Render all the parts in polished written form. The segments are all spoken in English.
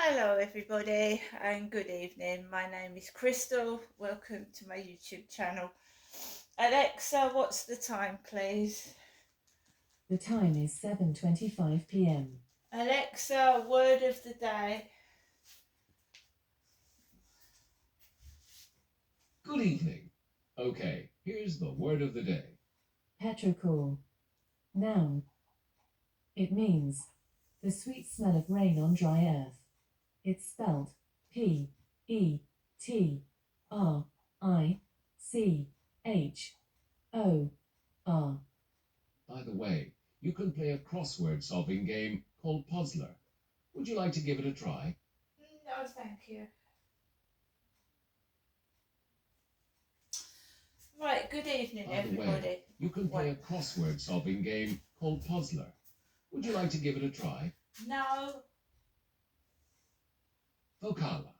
Hello, everybody, and good evening. My name is Crystal. Welcome to my YouTube channel. Alexa, what's the time, please? The time is 7:25 p.m. Alexa, word of the day. Good evening. Okay, here's the word of the day. Petrichor. Noun. It means the sweet smell of rain on dry earth. It's spelled Petrichor. By the way, you can play a crossword solving game called Puzzler. Would you like to give it a try? No, thank you. Right, good evening, By the way, everybody. you can play a crossword solving game called Puzzler. Would you like to give it a try? No. Vocala.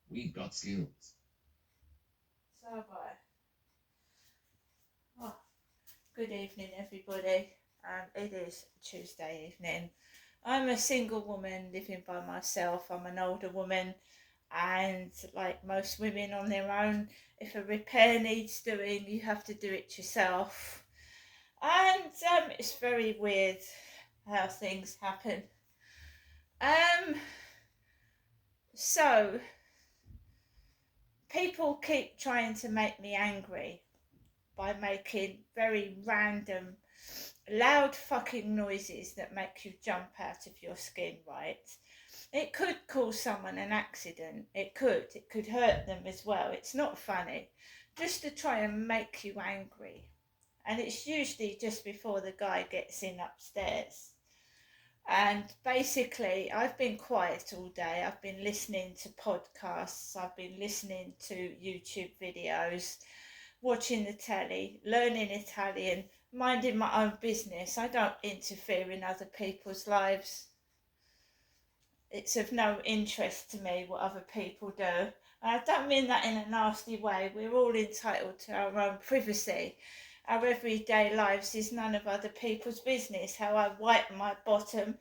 We've got skills. So have I. Oh, good evening, everybody. It is Tuesday evening. I'm a single woman living by myself. I'm an older woman, and like most women on their own, if a repair needs doing, you have to do it yourself. And it's very weird how things happen. So people keep trying to make me angry by making very random loud fucking noises that make you jump out of your skin, right? It could cause someone an accident. It could hurt them as well. It's not funny. Just to try and make you angry. And it's usually just before the guy gets in upstairs. And basically, I've been quiet all day. I've been listening to podcasts. I've been listening to YouTube videos, watching the telly, learning Italian, minding my own business. I don't interfere in other people's lives. It's of no interest to me what other people do. And I don't mean that in a nasty way. We're all entitled to our own privacy. Our everyday lives is none of other people's business. How I wipe my bottom,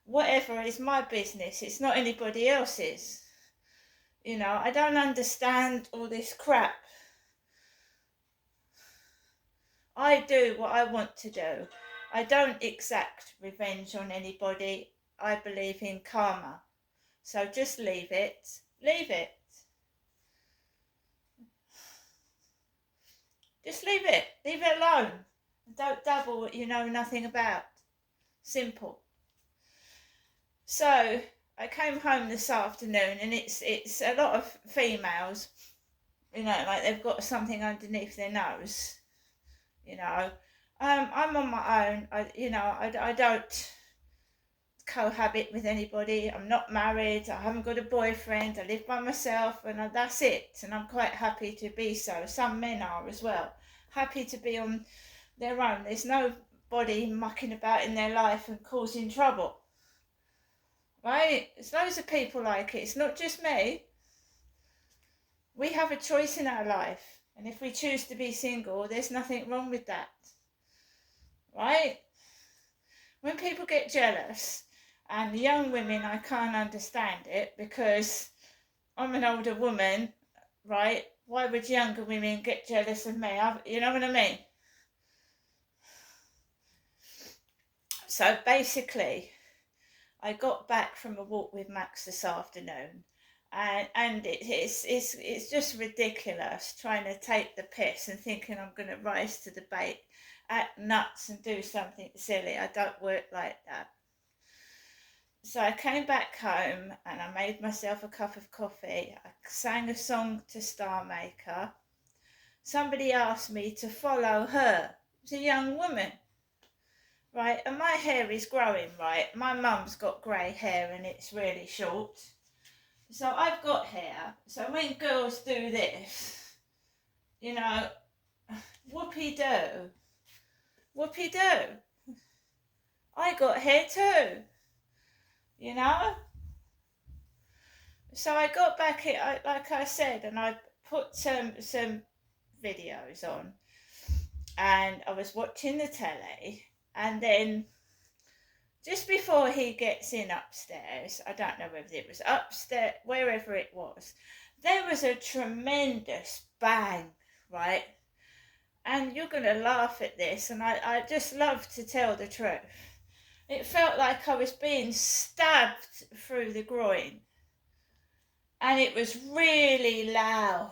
whatever, is my business. It's not anybody else's. You know, I don't understand all this crap. I do what I want to do. I don't exact revenge on anybody. I believe in karma. So just leave it. Leave it. Just leave it. Leave it alone. Don't dabble what you know nothing about. Simple. So I came home this afternoon, and it's a lot of females, you know, like they've got something underneath their nose, you know. I'm on my own. I don't cohabit with anybody. I'm not married. I haven't got a boyfriend. I live by myself, and that's it. And I'm quite happy to be so. Some men are as well. Happy to be on their own. There's nobody mucking about in their life and causing trouble. Right? There's loads of people like it. It's not just me. We have a choice in our life. And if we choose to be single, there's nothing wrong with that. Right? When people get jealous, and the young women, I can't understand it, because I'm an older woman, right? Why would younger women get jealous of me? You know what I mean? So basically, I got back from a walk with Max this afternoon, and it's just ridiculous trying to take the piss and thinking I'm going to rise to the bait, act nuts and do something silly. I don't work like that. So I came back home and I made myself a cup of coffee. I sang a song to Star Maker. Somebody asked me to follow her. It's a young woman, right? And my hair is growing, right? My mum's got grey hair and it's really short. So I've got hair. So when girls do this, you know, whoopee-doo. Whoopee-doo. I got hair too, you know? So I got back here, like I said, and I put some videos on, and I was watching the telly, and then just before he gets in upstairs, I don't know whether it was upstairs, wherever it was, there was a tremendous bang, right? And you're going to laugh at this, and I just love to tell the truth. It felt like I was being stabbed through the groin. And it was really loud.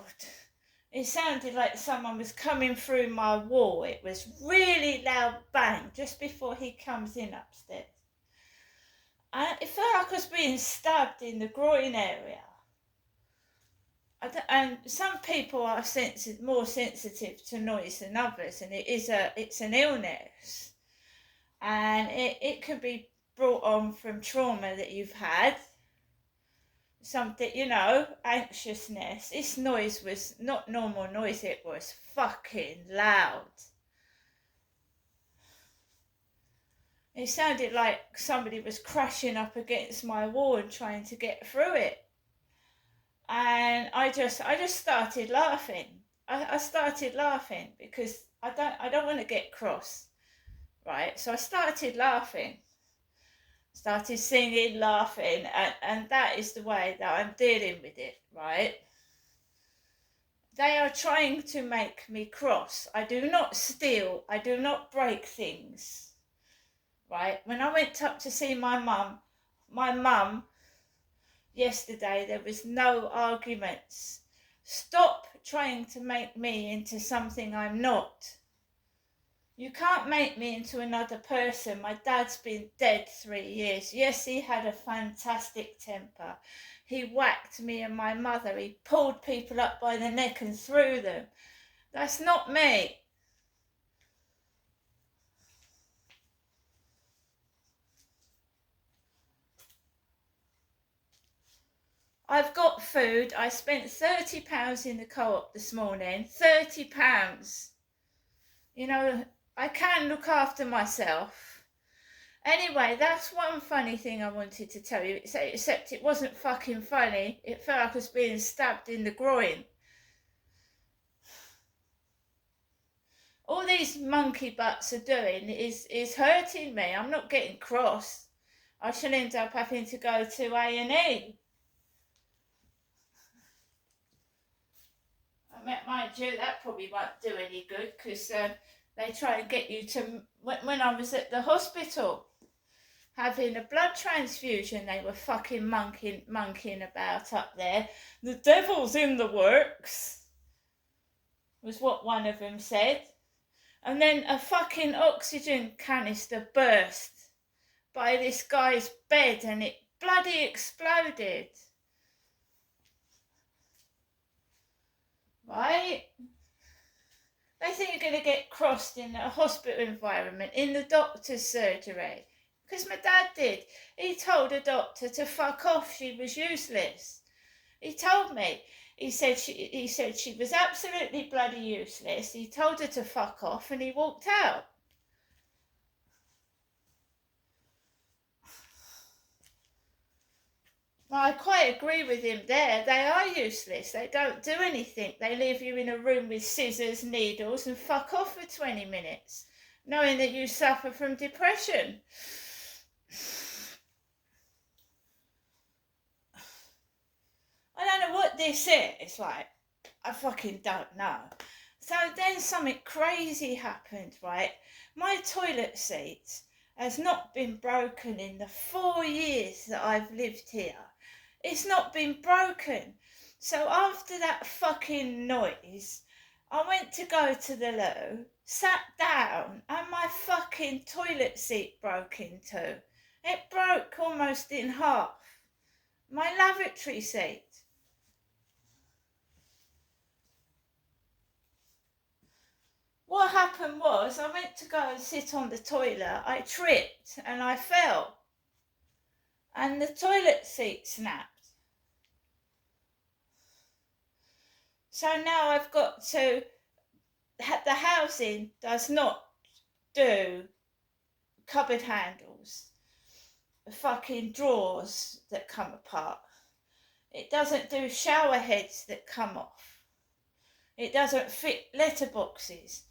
It sounded like someone was coming through my wall. It was really loud bang just before he comes in upstairs. And it felt like I was being stabbed in the groin area. And some people are more sensitive to noise than others, and it's an illness, and it can be brought on from trauma that you've had, something, anxiousness. This noise was not normal noise, it was fucking loud. It sounded like somebody was crashing up against my wall and trying to get through it. And I just started laughing. I started laughing because I don't want to get cross, right? So I started laughing, started singing, laughing, and that is the way that I'm dealing with it, right? They are trying to make me cross. I do not steal. I do not break things, right? When I went up to see my mum, yesterday, there was no arguments. Stop trying to make me into something I'm not. You can't make me into another person. My dad's been dead 3 years. Yes, he had a fantastic temper. He whacked me and my mother. He pulled people up by the neck and threw them. That's not me. I've got food. I spent £30 in the Co-op this morning. £30. I can look after myself. Anyway, that's one funny thing I wanted to tell you, except it wasn't fucking funny. It felt like I was being stabbed in the groin. All these monkey butts are doing is hurting me. I'm not getting cross. I shall end up having to go to A&E. Mind you, that probably won't do any good, because they try and get you to... When I was at the hospital having a blood transfusion, they were fucking monkeying about up there. The devil's in the works, was what one of them said. And then a fucking oxygen canister burst by this guy's bed and it bloody exploded. Right? They think you're going to get crossed in a hospital environment, in the doctor's surgery. Because my dad did. He told a doctor to fuck off. She was useless. He told me. He said she was absolutely bloody useless. He told her to fuck off and he walked out. I quite agree with him there. They are useless. They don't do anything. They leave you in a room with scissors, needles, and fuck off for 20 minutes, knowing that you suffer from depression. I don't know what this is. Like, I fucking don't know. So then something crazy happened, right? My toilet seat has not been broken in the 4 years that I've lived here. It's not been broken. So after that fucking noise, I went to go to the loo, sat down, and my fucking toilet seat broke in two. It broke almost in half. My lavatory seat. What happened was, I went to go and sit on the toilet, I tripped and I fell. And the toilet seat snapped. So now I've got to, the housing does not do cupboard handles, fucking drawers that come apart. It doesn't do shower heads that come off. It doesn't fit letterboxes.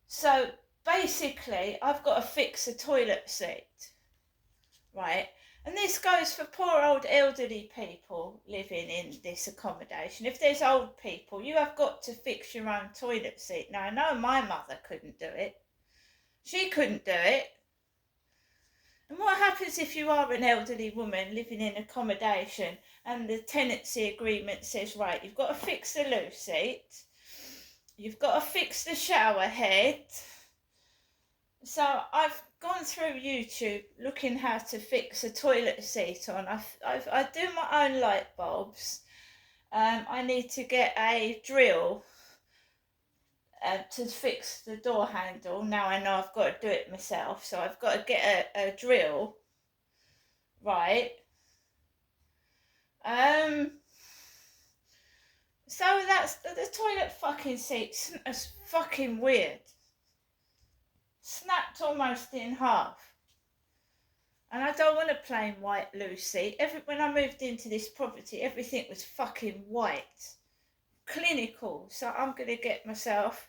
So basically, I've got to fix a toilet seat. right? And this goes for poor old elderly people living in this accommodation. If there's old people, you have got to fix your own toilet seat. Now, I know my mother couldn't do it. She couldn't do it. And what happens if you are an elderly woman living in accommodation and the tenancy agreement says, right, you've got to fix the loo seat, you've got to fix the shower head. So I've gone through YouTube looking how to fix a toilet seat on. I do my own light bulbs. I need to get a drill to fix the door handle. Now I know I've got to do it myself, so I've got to get a drill, right? So that's the toilet fucking seat's fucking weird. Snapped almost in half. And I don't want a plain white loose seat. When I moved into this property, everything was fucking white. Clinical. So I'm going to get myself...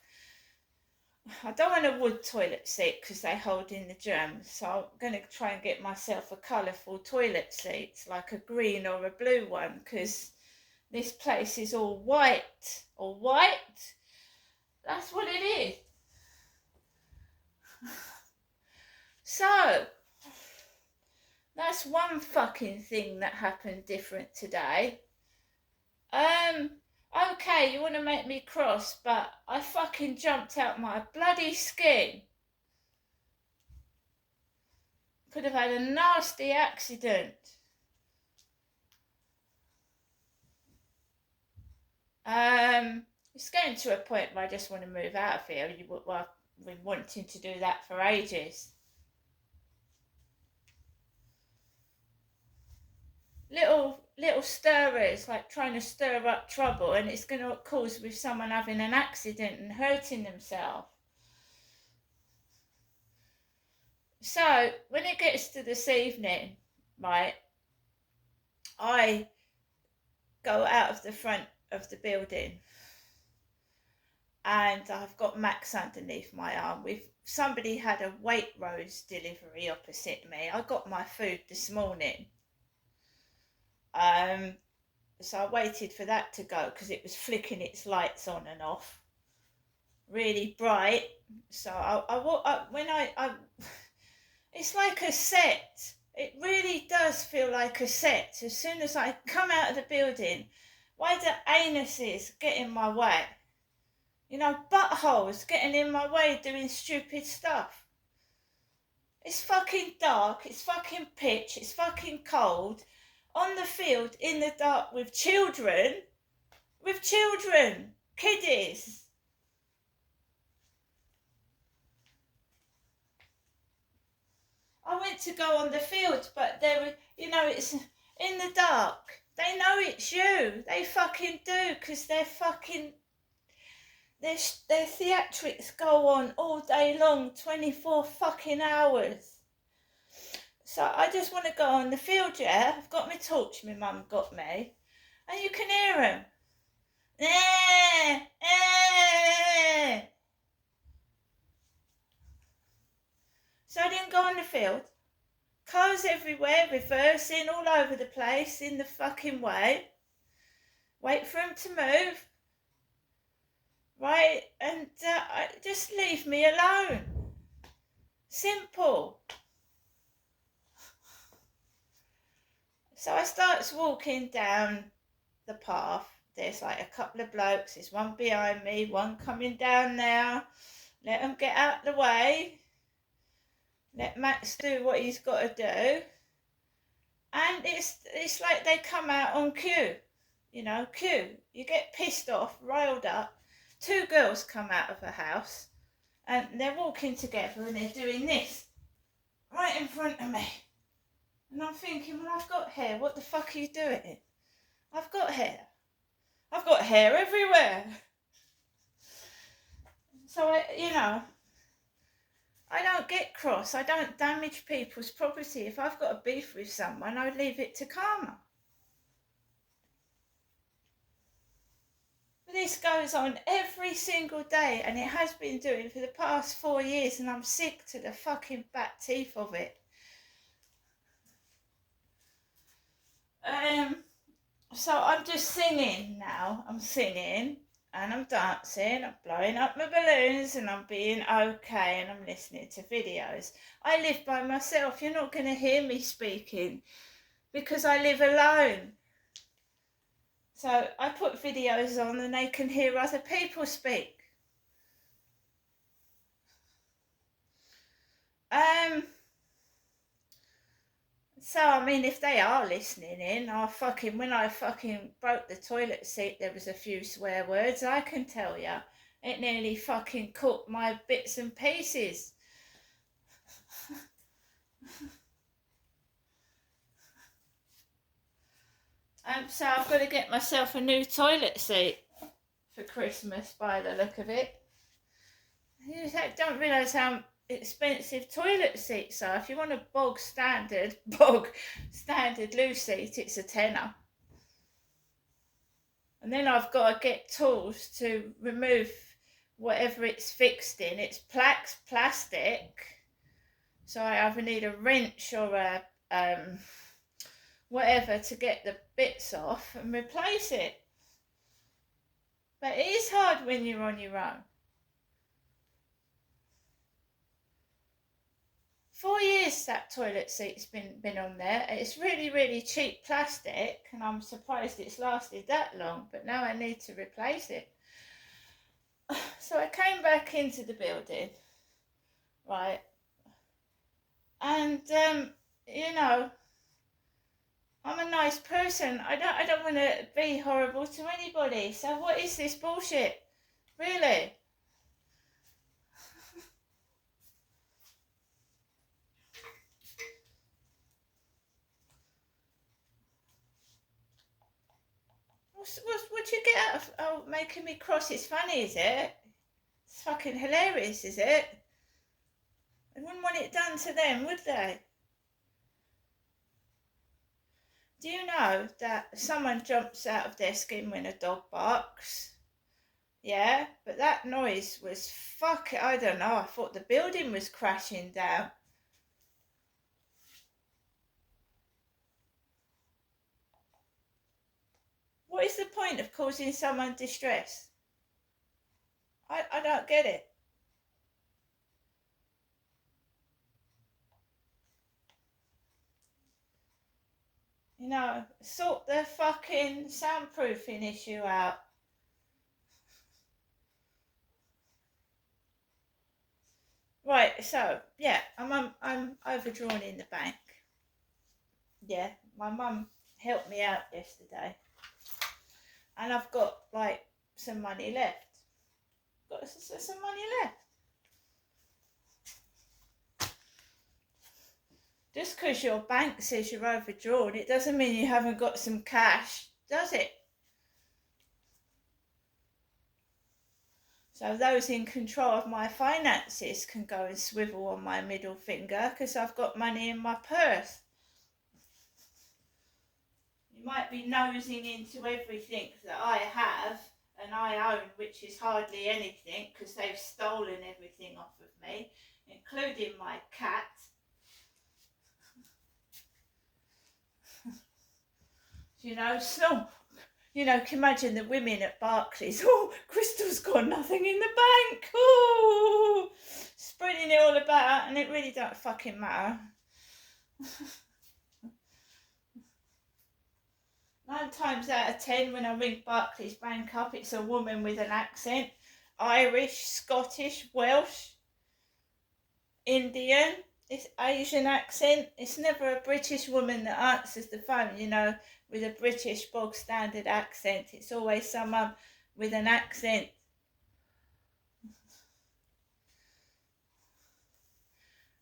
I don't want a wood toilet seat because they hold in the germs. So I'm going to try and get myself a colourful toilet seat, like a green or a blue one, because this place is all white. All white? That's what it is. So, that's one fucking thing that happened different today. Okay, you want to make me cross, but I fucking jumped out my bloody skin. Could have had a nasty accident. It's getting to a point where I just want to move out of here. I've been wanting to do that for ages. Little stirrers, like trying to stir up trouble, and it's going to cause with someone having an accident and hurting themselves. So when it gets to this evening, right, I go out of the front of the building and I've got Max underneath my arm. Somebody had a Waitrose delivery opposite me. I got my food this morning. So I waited for that to go because it was flicking its lights on and off, really bright. So it's like a set. It really does feel like a set. As soon as I come out of the building, why do anuses get in my way? You know, buttholes getting in my way doing stupid stuff. It's fucking dark, it's fucking pitch, it's fucking cold. On the field, in the dark, with children, kiddies. I went to go on the field, but it's in the dark. They know it's you. They fucking do, because their theatrics go on all day long, 24 fucking hours. So I just want to go on the field, yeah? I've got my torch my mum got me. And you can hear them. So I didn't go on the field. Cars everywhere, reversing all over the place in the fucking way. Wait for them to move. Right? And just leave me alone. Simple. So I starts walking down the path. There's like a couple of blokes. There's one behind me, one coming down now. Let them get out the way. Let Max do what he's got to do. And it's like they come out on cue. You know, cue. You get pissed off, riled up. Two girls come out of a house and they're walking together and they're doing this right in front of me. And I'm thinking, well, I've got hair. What the fuck are you doing? I've got hair. I've got hair everywhere. So, I don't get cross. I don't damage people's property. If I've got a beef with someone, I leave it to karma. But this goes on every single day, and it has been doing for the past 4 years, and I'm sick to the fucking back teeth of it. So I'm just singing now. I'm singing and I'm dancing. I'm blowing up my balloons and I'm being okay and I'm listening to videos. I live by myself. You're not going to hear me speaking because I live alone. So I put videos on and they can hear other people speak. So, I mean, if they are listening in, when I fucking broke the toilet seat, there was a few swear words, I can tell you. It nearly fucking cooked my bits and pieces. So I've got to get myself a new toilet seat for Christmas by the look of it. You don't realise how expensive toilet seats are. If you want a standard loo seat, it's a tenner. And then I've got to get tools to remove whatever it's fixed in. It's plastic, so I either need a wrench or a whatever to get the bits off and replace it. But it is hard when you're on your own. 4 years that toilet seat's been on there. It's really, really cheap plastic, and I'm surprised it's lasted that long, but now I need to replace it. So I came back into the building, right, and you know, I'm a nice person. I don't want to be horrible to anybody. So what is this bullshit? Really? What you get out of making me cross? It's funny, is it? It's fucking hilarious, is it? They wouldn't want it done to them, would they? Do you know that someone jumps out of their skin when a dog barks? Yeah, but that noise was I don't know, I thought the building was crashing down. What is the point of causing someone distress? I don't get it. You know, sort the fucking soundproofing issue out. Right, so yeah, I'm overdrawn in the bank. Yeah, my mum helped me out yesterday, and I've got like some money left. Got some money left. Just because your bank says you're overdrawn, it doesn't mean you haven't got some cash, does it? So those in control of my finances can go and swivel on my middle finger because I've got money in my purse. You might be nosing into everything that I have and I own, which is hardly anything because they've stolen everything off of me, including my cat. You know, so, you know, can you imagine the women at Barclays? Oh, Crystal's got nothing in the bank. Oh, spreading it all about, and it really don't fucking matter. 9 times out of 10, when I ring Barclays Bank up, it's a woman with an accent. Irish, Scottish, Welsh, Indian, it's Asian accent. It's never a British woman that answers the phone, you know, with a British bog standard accent. It's always someone with an accent.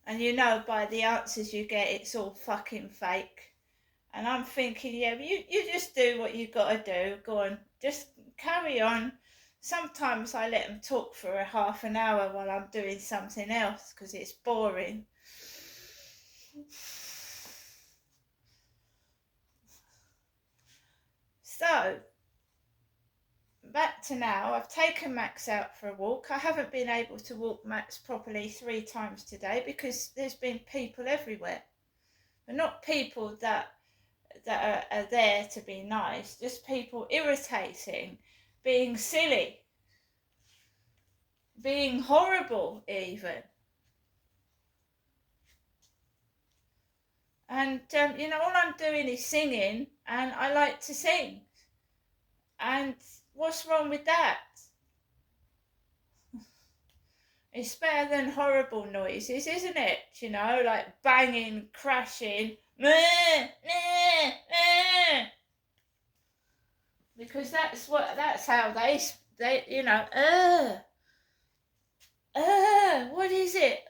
And you know by the answers you get, it's all fucking fake. And I'm thinking, yeah, you just do what you got to do. Go on, just carry on. Sometimes I let them talk for a half an hour while I'm doing something else because it's boring. So, back to now. I've taken Max out for a walk. I haven't been able to walk Max properly 3 times today because there's been people everywhere. But not people that that are there to be nice, just people irritating, being silly, being horrible even. And, all I'm doing is singing, and I like to sing. And what's wrong with that? It's better than horrible noises, isn't it? Like banging, crashing, meh, meh, meh. Because that's how they what is it?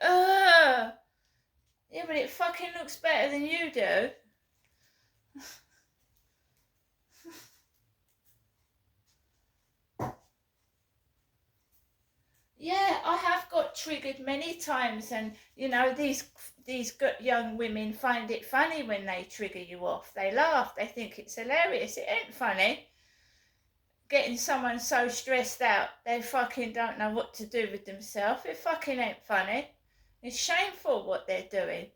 Yeah, but it fucking looks better than you do. Yeah, I have got triggered many times, and these good young women find it funny when they trigger you off. They laugh. They think it's hilarious. It ain't funny. Getting someone so stressed out they fucking don't know what to do with themselves. It fucking ain't funny. It's shameful what they're doing.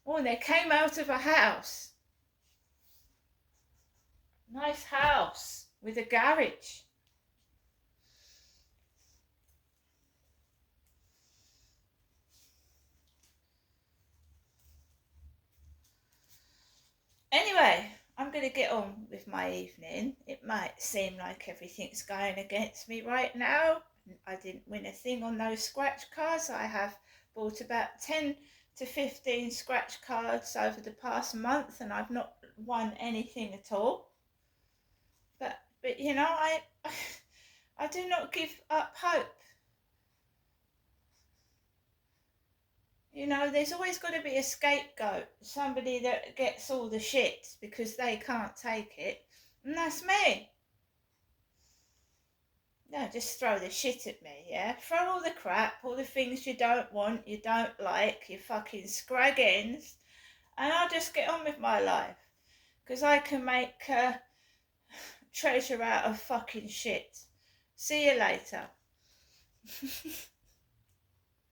Oh, and they came out of a house. Nice house with a garage. Anyway, I'm going to get on with my evening. It might seem like everything's going against me right now. I didn't win a thing on those scratch cards. I have bought about 10 to 15 scratch cards over the past month, and I've not won anything at all. But I do not give up hope. There's always got to be a scapegoat, somebody that gets all the shit because they can't take it, and that's me. No, just throw the shit at me, yeah? Throw all the crap, all the things you don't want, you don't like, you fucking scraggins, and I'll just get on with my life. Because I can make treasure out of fucking shit. See you later.